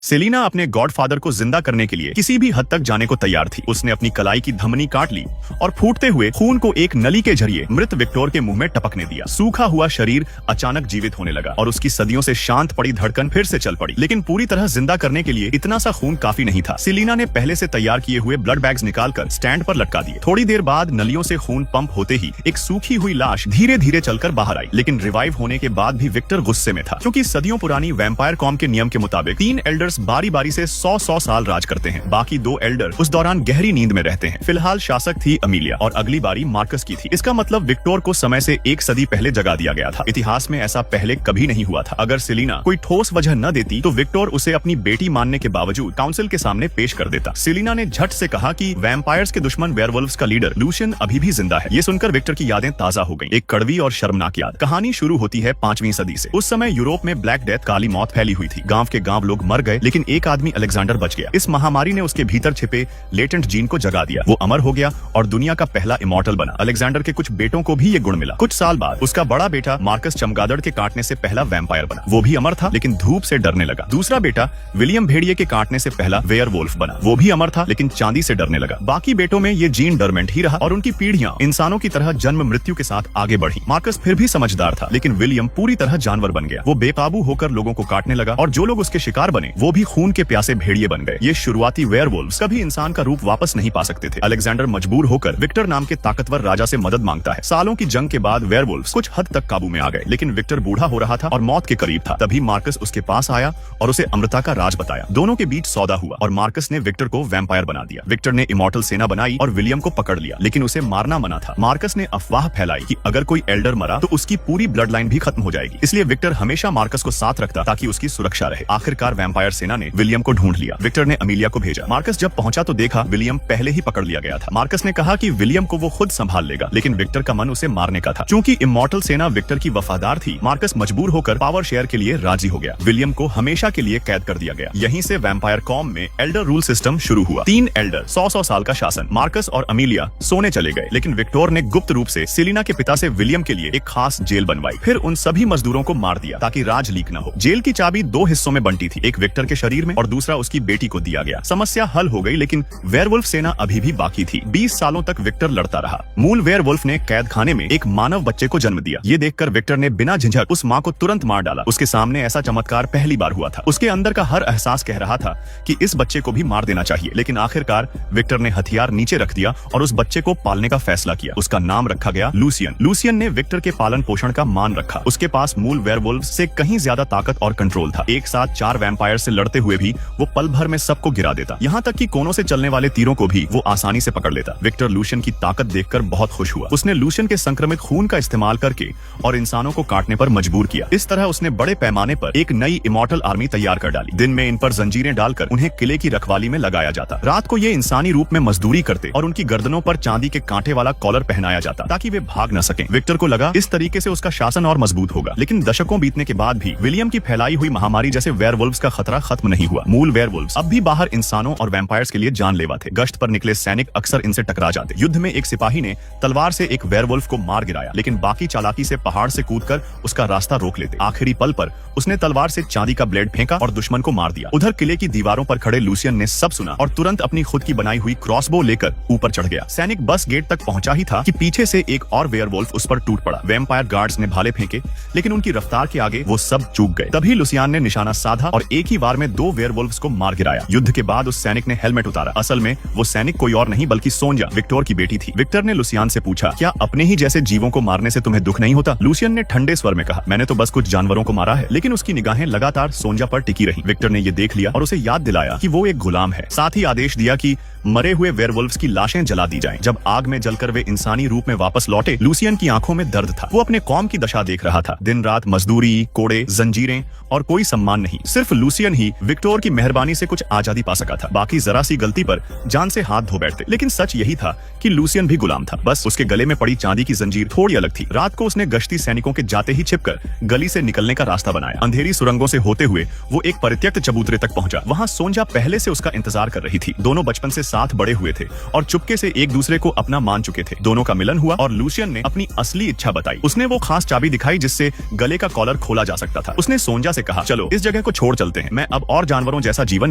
Selina अपने godfather को जिंदा करने के लिए किसी भी हद तक जाने को तैयार थी। उसने अपनी कलाई की धमनी काट ली और फूटते हुए खून को एक नली के जरिए मृत विक्टोर के मुंह में टपकने दिया। सूखा हुआ शरीर अचानक जीवित होने लगा और उसकी सदियों से शांत पड़ी धड़कन फिर से चल पड़ी। लेकिन पूरी तरह जिंदा करने के लिए इतना सा खून काफी नहीं था। सेलिना ने पहले से तैयार किए हुए ब्लड बैग्स निकालकर स्टैंड पर लटका दिए। थोड़ी देर बाद नलियों से खून पंप होते ही एक सूखी हुई लाश धीरे धीरे चलकर बाहर आई। लेकिन रिवाइव होने के बाद भी विक्टर गुस्से में था, क्योंकि सदियों पुरानी वैम्पायर कॉम के नियम के मुताबिक 3 एल्डर्स बारी बारी से 100 साल राज करते हैं। बाकी 2 एल्डर उस दौरान गहरी नींद में रहते हैं। फिलहाल शासक थी अमीलिया और अगली बारी मार्कस की थी। इसका मतलब विक्टोर को समय से 1 सदी पहले जगा दिया गया था। इतिहास में ऐसा पहले कभी नहीं हुआ था। अगर सेलिना कोई ठोस वजह न देती तो विक्टोर उसे अपनी बेटी मानने के बावजूद काउंसिल के सामने पेश कर देता। सेलिना ने झट से कहा कि वैम्पायर्स के दुश्मन वेयरवुल्व्स का लीडर लूशियन अभी भी जिंदा है। ये सुनकर विक्टर की यादें ताजा हो गईं। एक कड़वी और शर्मनाक याद। कहानी शुरू होती है 5वीं सदी से। उस समय यूरोप में ब्लैक डेथ, काली मौत फैली हुई थी। गांव के गांव लोग मर गए, लेकिन एक आदमी अलेक्जेंडर बच गया। इस महामारी ने उसके भीतर छिपे लेटेंट जीन को जगा दिया। वो अमर हो गया और दुनिया का पहला इमॉर्टल बना। अलेक्जेंडर के कुछ बेटों को भी ये गुण मिला। कुछ साल बाद उसका बड़ा बेटा मार्कस चमगादड़ के काटने से पहला वैम्पायर बना। वो भी अमर था, लेकिन धूप से डरने लगा। दूसरा बेटा विलियम भेड़िए के काटने से पहला वेयरवुल्फ बना। वो भी अमर था, लेकिन चांदी से डरने लगा। बाकी बेटों में ये जीन डरमेंट ही रहा और उनकी पीढ़ियां इंसानों की तरह जन्म मृत्यु के साथ आगे बढ़ी। मार्कस फिर भी समझदार था, लेकिन विलियम पूरी तरह जानवर बन गया। वो बेकाबू होकर लोगों को काटने लगा और जो लोग उसके शिकार बने वो भी खून के प्यासे भेड़िए बन गए। ये शुरुआती वेयरवुल्व्स कभी इंसान का रूप वापस नहीं पा सकते थे। अलेक्जेंडर मजबूर होकर विक्टर नाम के ताकतवर राजा से मदद मांगता है। सालों की जंग के बाद वेयरवुल्व्स कुछ हद तक काबू में आ गए, लेकिन विक्टर बूढ़ा हो रहा था और मौत के करीब था। तभी मार्कस उसके पास आया और उसे अमृता का राज बताया। दोनों के बीच सौदा हुआ और मार्कस ने विक्टर को वैम्पायर बना दिया। विक्टर ने इमॉर्टल सेना बनाई और विलियम को पकड़ लिया, लेकिन उसे मारना मना था। मार्कस ने अफवाह फैलाई कि अगर कोई एल्डर मरा तो उसकी पूरी ब्लड लाइन भी खत्म हो जाएगी। इसलिए विक्टर हमेशा मार्कस को साथ रखता ताकि उसकी सुरक्षा रहे। आखिरकार वैम्पायर सेना ने विलियम को ढूंढ लिया। विक्टर ने अमीलिया को भेजा। मार्कस जब पहुंचा तो देखा विलियम पहले ही पकड़ लिया गया था। मार्कस ने कहा कि विलियम को वो खुद संभाल लेगा, लेकिन विक्टर का मन उसे मारने का था। चूंकि इमॉर्टल सेना विक्टर की वफादार थी, मार्कस मजबूर होकर पावर शेयर के लिए राजी हो गया। विलियम को हमेशा के लिए कैद कर दिया गया। यहीं से वैम्पायर कॉम में एल्डर रूल सिस्टम शुरू हुआ। 3 एल्डर, 100 साल का शासन। मार्कस और अमीलिया सोने चले गए, लेकिन विक्टोर ने गुप्त रूप से सेलिना के पिता से विलियम के लिए एक खास जेल बनवाई। फिर उन सभी मजदूरों को मार दिया ताकि राज लीक न हो। जेल की चाबी 2 हिस्सों में बंटी थी, एक विक्टर के शरीर में और दूसरा उसकी बेटी को दिया गया। समस्या हल हो गई, लेकिन वेयरवुल्फ सेना अभी भी बाकी थी। 20 सालों तक विक्टर लड़ता रहा। मूल वेयरवुल्फ ने कैद खाने में एक मानव बच्चे को जन्म दिया। ये देखकर विक्टर ने बिना झिझक उस माँ को तुरंत मार डाला। उसके सामने ऐसा चमत्कार पहली बार हुआ था। उसके अंदर का हर एहसास कह रहा था कि इस बच्चे को भी मार देना चाहिए, लेकिन आखिरकार विक्टर ने हथियार नीचे रख दिया और उस बच्चे को पालने का फैसला किया। उसका नाम रखा गया लूसियन। लूसियन ने विक्टर के पालन पोषण का मान रखा। उसके पास मूल वेयरवुल्फ से कहीं ज्यादा ताकत और कंट्रोल था। एक साथ 4 वैम्पायर से लड़ते हुए भी वो पल भर में सबको गिरा देता। यहाँ तक कि कोनों से चलने वाले तीरों को भी वो आसानी से पकड़ लेता। विक्टर लूशियन की ताकत देखकर बहुत खुश हुआ। उसने लूशियन के संक्रमित खून का इस्तेमाल करके और इंसानों को काटने पर मजबूर किया। इस तरह उसने बड़े पैमाने पर एक नई इमॉर्टल आर्मी तैयार कर डाली। दिन में इन पर जंजीरें डालकर उन्हें किले की रखवाली में लगाया जाता। रात को ये इंसानी रूप में मजदूरी करते और उनकी गर्दनों पर चांदी के कांटे वाला कॉलर पहनाया जाता ताकि वे भाग न सकें। विक्टर को लगा इस तरीके से उसका शासन और मजबूत होगा, लेकिन दशकों बीतने के बाद भी विलियम की फैलाई हुई महामारी जैसे वेयरवुल्व्स का खतरा खत्म नहीं हुआ। मूल वेयरवुल्व्स अब भी बाहर इंसानों और वैम्पायर्स के लिए जानलेवा थे। गश्त पर निकले सैनिक अक्सर इनसे टकरा जाते। युद्ध में एक सिपाही ने तलवार से एक वेयरवुल्फ को मार गिराया, लेकिन बाकी चालाकी से पहाड़ से कूदकर उसका रास्ता रोक लेते। आखिरी पल पर उसने तलवार से चांदी का ब्लेड फेंका और दुश्मन को मार दिया। उधर किले की दीवारों पर खड़े लूसियन ने सब सुना और तुरंत अपनी खुद की बनाई हुई क्रॉसबो लेकर ऊपर चढ़ गया। सैनिक बस गेट तक पहुंचा ही था कि पीछे से एक और वेयरवुल्फ उस पर टूट पड़ा। वैम्पायर गार्ड्स ने भाले फेंके, लेकिन उनकी रफ्तार के आगे वो सब चूक गए। तभी लुसियान ने निशाना साधा और एक ही बार में 2 वेयरवुल्व्स को मार गिराया। युद्ध के बाद उस सैनिक ने हेलमेट उतारा। असल में वो सैनिक कोई और नहीं बल्कि सोंजा, विक्टोर की बेटी थी। विक्टर ने लुसियान से पूछा, क्या अपने ही जैसे जीवों को मारने से तुम्हें दुख नहीं होता? लुसियन ने ठंडे स्वर में कहा, मैंने तो बस कुछ जानवरों को मारा है। लेकिन उसकी निगाहें लगातार सोंजा पर टिकी रही। विक्टर ने ये देख लिया और उसे याद दिलाया कि वो एक गुलाम है। साथ ही आदेश दिया कि मरे हुए वेयरवुल्व्स की लाशें जला दी जाएं। जब आग में जलकर वे इंसानी रूप में वापस लौटे, लूसियन की आंखों में दर्द था। वो अपने कौम की दशा देख रहा था। दिन रात मजदूरी, कोड़े, जंजीरें और कोई सम्मान नहीं। सिर्फ लूसियन ही विक्टोर की मेहरबानी से कुछ आजादी पा सका था। बाकी जरा सी गलती पर जान से हाथ धो बैठते। लेकिन सच यही था कि लूसियन भी गुलाम था, बस उसके गले में पड़ी चांदी की जंजीर थोड़ी अलग थी। रात को उसने गश्ती सैनिकों के जाते ही छिपकर गली से निकलने का रास्ता बनाया। अंधेरी सुरंगों से होते हुए वो एक परित्यक्त चबूतरे तक पहुंचा। वहां सोंजा पहले से उसका इंतजार कर रही थी। दोनों बचपन से साथ बड़े हुए थे और चुपके से एक दूसरे को अपना मान चुके थे। दोनों का मिलन हुआ और लूसियन ने अपनी असली इच्छा बताई। उसने वो खास चाबी दिखाई जिससे गले का कॉलर खोला जा सकता था। उसने सोंजा से कहा, चलो इस जगह को छोड़ चलते हैं, मैं अब और जानवरों जैसा जीवन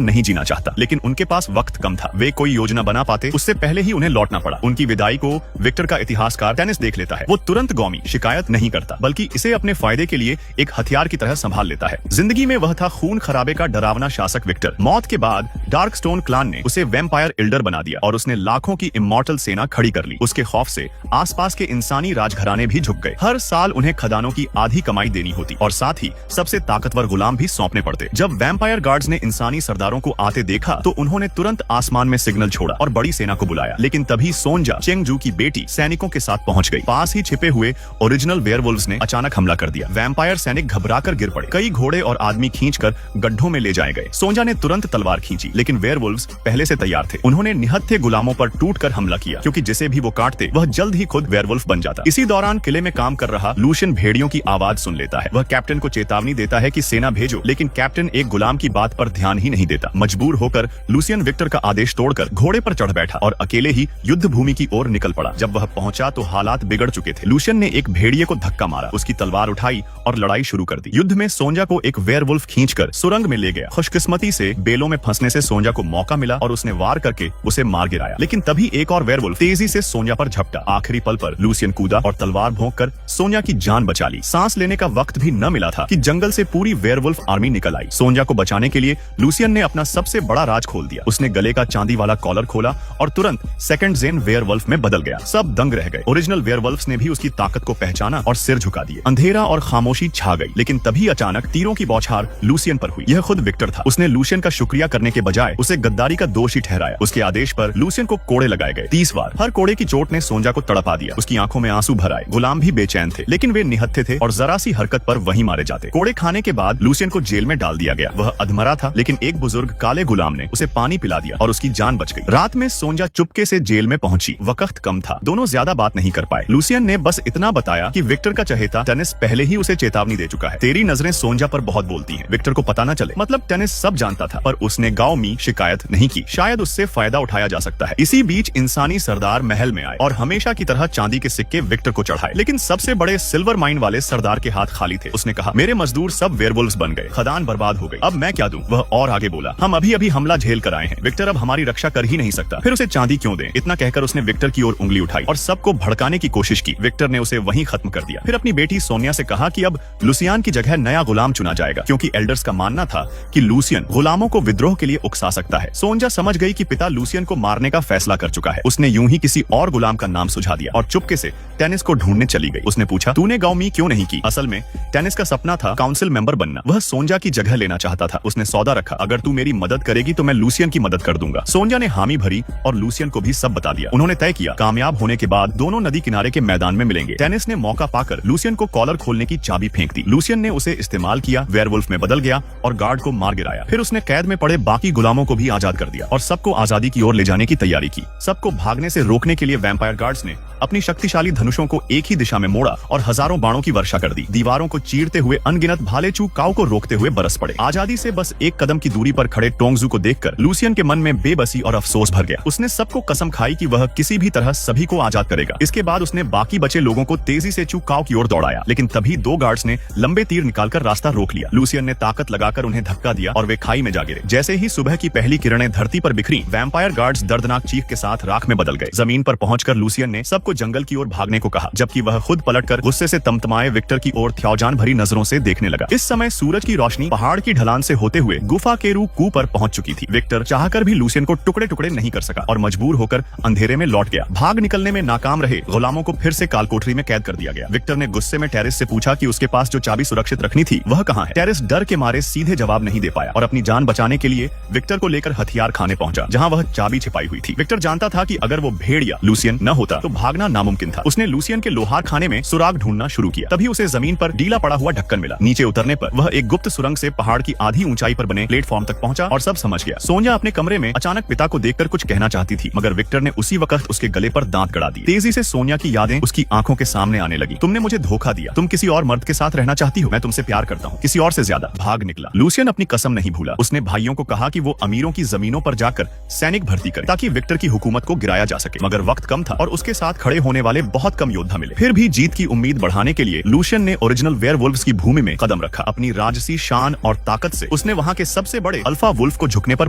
नहीं जीना चाहता। लेकिन उनके पास वक्त कम था, वे कोई योजना बना पाते उससे पहले ही उन्हें लौटना पड़ा। उनकी विदाई को विक्टर का इतिहासकार टेनिस देख लेता है। वो तुरंत गौमी शिकायत नहीं करता, बल्कि इसे अपने फायदे के लिए एक हथियार की तरह संभाल लेता है। जिंदगी में वह था खून खराबे का डरावना शासक विक्टर। मौत के बाद डार्क स्टोन क्लान ने उसे वैम्पायर इल्डर बना दिया और उसने लाखों की इमॉर्टल सेना खड़ी कर ली। उसके खौफ से आसपास के इंसानी राजघराने भी झुक गए। हर साल उन्हें खदानों की आधी कमाई देनी होती और साथ ही सबसे ताकतवर गुलाम भी सौंपने पड़ते। जब वैम्पायर गार्ड्स ने इंसानी सरदारों को आते देखा तो उन्होंने तुरंत आसमान में सिग्नल छोड़ा और बड़ी सेना को बुलाया। लेकिन तभी सोंजा, चेंगजू की बेटी, सैनिकों के साथ पहुंच गई। पास ही छिपे हुए ओरिजिनल वेयरवुल्व्स ने अचानक हमला कर दिया। वैम्पायर सैनिक घबराकर गिर पड़े। कई घोड़े और आदमी खींचकर गड्ढों में ले जाए गए। सोंजा ने तुरंत तलवार खींची, लेकिन वेयरवुल्व्स पहले से तैयार थे। उन्होंने निहत्थे गुलामों पर टूटकर हमला किया, क्योंकि जिसे भी वो काटते वह जल्द ही खुद वेयरवुल्फ बन जाता। इसी दौरान किले में काम कर रहा लूशियन भेड़ियों की आवाज सुन लेता है। वह कैप्टन को चेतावनी देता है कि सेना भेजो, लेकिन कैप्टन एक गुलाम की बात पर ध्यान ही नहीं देता। मजबूर होकर लूशियन विक्टर का आदेश तोड़कर घोड़े पर चढ़ बैठा और अकेले ही युद्ध भूमि की ओर निकल पड़ा। जब वह पहुंचा तो हालात बिगड़ चुके थे। लूशियन ने एक भेड़िए को धक्का मारा, उसकी तलवार उठाई और लड़ाई शुरू कर दी। युद्ध में सोंजा को एक वेयरवुल्फ खींचकर सुरंग में ले गया। खुशकिस्मती से बेलों में फंसने से सोंजा को मौका मिला और उसने वार करके उसे मार गिराया। लेकिन तभी एक और वेयरवुल्फ तेजी से सोंजा पर झपटा। आखिरी पल पर लूशियन कूदा और तलवार भोंककर सोंजा की जान बचा ली। सांस लेने का वक्त भी न मिला था कि जंगल से पूरी वेयरवुल्फ आर्मी निकल आई। सोंजा को बचाने के लिए लूशियन ने अपना सबसे बड़ा राज खोल दिया। उसने गले का चांदी वाला कॉलर खोला और तुरंत सेकंड जेन वेयरवुल्फ में बदल गया। सब दंग रह गए। ओरिजिनल वेयरवुल्फ्स ने भी उसकी ताकत को पहचाना और सिर झुका दिए। अंधेरा और खामोशी छा गई। लेकिन तभी अचानक तीरों की बौछार लूशियन पर हुई। यह खुद विक्टर था। उसने लूशियन का शुक्रिया करने के बजाय उसे गद्दारी का दोषी ठहराया। उसके आदेश पर लूशियन को कोड़े लगाए गए 30 बार। हर कोड़े की चोट ने सोंजा को तड़पा दिया। उसकी आंखों में आंसू भर आए। गुलाम भी बेचैन थे, लेकिन वे निहत्थे थे और जरा सी हरकत पर वहीं मारे जाते। कोड़े खाने के बाद लूशियन को जेल में डाल दिया गया। वह अधमरा था, लेकिन एक बुजुर्ग काले गुलाम ने उसे पानी पिला दिया और उसकी जान बच गई। रात में सोंजा चुपके से जेल में पहुंची। वक्त कम था, दोनों ज्यादा बात नहीं कर पाए। लूशियन ने बस इतना बताया कि विक्टर का चहेता टेनिस पहले ही उसे चेतावनी दे चुका है। तेरी नजरें सोंजा पर बहुत बोलती हैं, विक्टर को पता न चले। मतलब टेनिस सब जानता था, पर उसने गांव में शिकायत नहीं की। शायद उससे फायदा उठाया जा सकता है। इसी बीच इंसानी सरदार महल में आए और हमेशा की तरह चांदी के सिक्के विक्टर को चढ़ाए। लेकिन सबसे बड़े सिल्वर माइन वाले सरदार के हाथ खाली थे। उसने कहा, मेरे मजदूर सब वेयरवुल्व्स बन गए, खदान बर्बाद हो गई, अब मैं क्या दूं? वह और आगे बोला, हम अभी अभी हमला झेल कर आए हैं, विक्टर अब हमारी रक्षा कर ही नहीं सकता, फिर उसे चांदी क्यों दें? इतना कहकर उसने विक्टर की ओर उंगली उठाई और सबको भड़काने की कोशिश की। विक्टर ने उसे वहीं खत्म कर दिया। फिर अपनी बेटी सोनिया से कहा कि अब लूसियान की जगह नया गुलाम चुना जाएगा, क्योंकि एल्डर्स का मानना था कि लूसियन गुलामों को विद्रोह के लिए उकसा सकता है। सोंजा समझ गई कि पिता लूसियन को मारने का फैसला कर चुका है। उसने यूं ही किसी और गुलाम का नाम सुझा दिया और चुपके से टेनिस को ढूंढने चली गई। उसने पूछा, तूने गांव में क्यों नहीं की? असल में टेनिस का सपना था काउंसिल मेंबर बनना। वह सोंजा की जगह लेना चाहता था। उसने सौदा रखा, अगर तू मेरी मदद करेगी तो मैं लूसियन की मदद कर दूंगा। सोंजा ने हामी भरी और लूसियन को भी सब बता दिया। उन्होंने तय किया, कामयाब होने के बाद दोनों नदी किनारे के मैदान में मिलेंगे। टेनिस ने मौका पाकर लूसियन को कॉलर खोलने की चाबी फेंक दी। लूसियन ने उसे इस्तेमाल किया, वेयरवुल्फ में बदल गया और गार्ड को मार गिराया। फिर उसने कैद में पड़े बाकी गुलामों को भी आजाद कर दिया और सबको आजादी की ओर ले जाने की तैयारी की। सबको भागने से रोकने के लिए वैम्पायर गार्ड्स ने अपनी शक्तिशाली धनुषों को एक ही दिशा में मोड़ा और हजारों बाणों की वर्षा कर दी। दीवारों को चीरते हुए अनगिनत भालेचू काऊ को रोकते हुए बरस पड़े। आजादी से बस एक कदम की दूरी पर खड़े टोंगजू को देखकर लूसियन के मन में बेबसी और अफसोस भर गया। उसने सबको कसम खाई कि वह किसी भी तरह सभी को आजाद करेगा। इसके बाद उसने बाकी बचे लोगों को तेजी से चू काऊ की ओर दौड़ाया, लेकिन तभी दो गार्ड्स ने लंबे तीर निकालकर रास्ता रोक लिया। लूसियन ने ताकत लगाकर उन्हें धक्का दिया और वे खाई में जा गिरे। जैसे ही सुबह की पहली किरणें धरती पर बिखरी, वैम्पायर गार्ड्स दर्दनाक चीख के साथ राख में बदल गए। जमीन पर पहुंचकर लूसियन ने सबको जंगल की ओर भागने को कहा, जबकि वह खुद पलटकर गुस्से से तमतमाए विक्टर की ओर थ्याओजान भरी नजरों से देखने लगा। इस समय सूरज की रोशनी पहाड़ की ढलान से होते हुए गुफा के कू पर पहुंच चुकी थी। विक्टर चाहकर भी लूसियन को टुकड़े टुकड़े नहीं कर सका और मजबूर होकर अंधेरे में लौट गया। भाग निकलने में नाकाम रहे गुलामों को फिर से कालकोठरी में कैद कर दिया गया। विक्टर ने गुस्से में टेरिस से पूछा कि उसके पास जो चाबी सुरक्षित रखनी थी वह कहाँ है। टेरिस डर के मारे सीधे जवाब नहीं दे पाया और अपनी जान बचाने के लिए विक्टर को लेकर हथियार खाने पहुंचा, जहां वह चाबी छिपाई हुई थी। विक्टर जानता था कि अगर वो भेड़ या लूसियन न होता तो भागना बचाना नामुमकिन था। उसने लूसियन के लोहार खाने में सुराग ढूंढना शुरू किया। तभी उसे जमीन पर ढीला पड़ा हुआ ढक्कन मिला। नीचे उतरने पर वह एक गुप्त सुरंग से पहाड़ की आधी ऊंचाई पर बने प्लेटफॉर्म तक पहुंचा और सब समझ गया। सोनिया अपने कमरे में अचानक पिता को देखकर कुछ कहना चाहती थी, मगर विक्टर ने उसी वक्त उसके गले पर दांत गड़ा दिए। तेजी से सोनिया की यादें उसकी आंखों के सामने आने लगी। तुमने मुझे धोखा दिया, तुम किसी और मर्द के साथ रहना चाहती हो, मैं तुमसे प्यार करता हूँ, किसी और से ज्यादा। भाग निकला। लूसियन अपनी कसम नहीं भूला। उसने भाइयों को कहा कि वो अमीरों की जमीनों पर जाकर सैनिक भर्ती करे ताकि विक्टर की हुकूमत को गिराया जा सके, मगर वक्त कम था और उसके साथ खड़े होने वाले बहुत कम योद्धा मिले। फिर भी जीत की उम्मीद बढ़ाने के लिए लूसियन ने ओरिजिनल वेयरवुल्व्स की भूमि में कदम रखा। अपनी राजसी शान और ताकत से उसने वहां के सबसे बड़े अल्फा वुल्फ को झुकने पर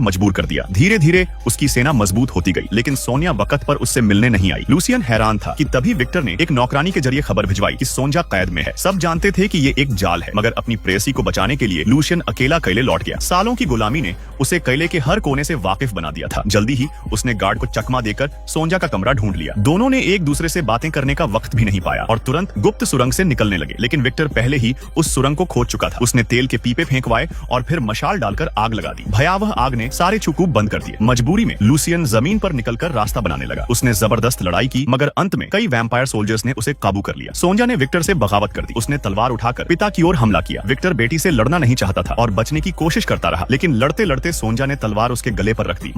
मजबूर कर दिया। धीरे धीरे उसकी सेना मजबूत होती गई, लेकिन सोनिया वक्त पर उससे मिलने नहीं आई। लूसियन हैरान था कि तभी विक्टर ने एक नौकरानी के जरिए खबर भिजवाई कि सोनिया कैद में है। सब जानते थे कि ये एक जाल है, मगर अपनी प्रेयसी को बचाने के लिए लूसियन अकेला कैले लौट गया। सालों की गुलामी ने उसे कैले के हर कोने से वाकिफ बना दिया था। जल्दी ही उसने गार्ड को चकमा देकर सोनिया का कमरा ढूंढ लिया। दोनों ने एक दूसरे से बातें करने का वक्त भी नहीं पाया और तुरंत गुप्त सुरंग से निकलने लगे। लेकिन विक्टर पहले ही उस सुरंग को खोद चुका था। उसने तेल के पीपे फेंकवाए और फिर मशाल डालकर आग लगा दी। भयावह आग ने सारे छुकूब बंद कर दिए। मजबूरी में लूसियन जमीन पर निकलकर रास्ता बनाने लगा। उसने जबरदस्त लड़ाई की, मगर अंत में कई वैम्पायर सोल्जर्स ने उसे काबू कर लिया। सोनिया ने विक्टर से बगावत कर दी। उसने तलवार उठाकर पिता की ओर हमला किया। विक्टर बेटी से लड़ना नहीं चाहता था और बचने की कोशिश करता रहा, लेकिन लड़ते लड़ते सोनिया ने तलवार उसके गले पर रख दी।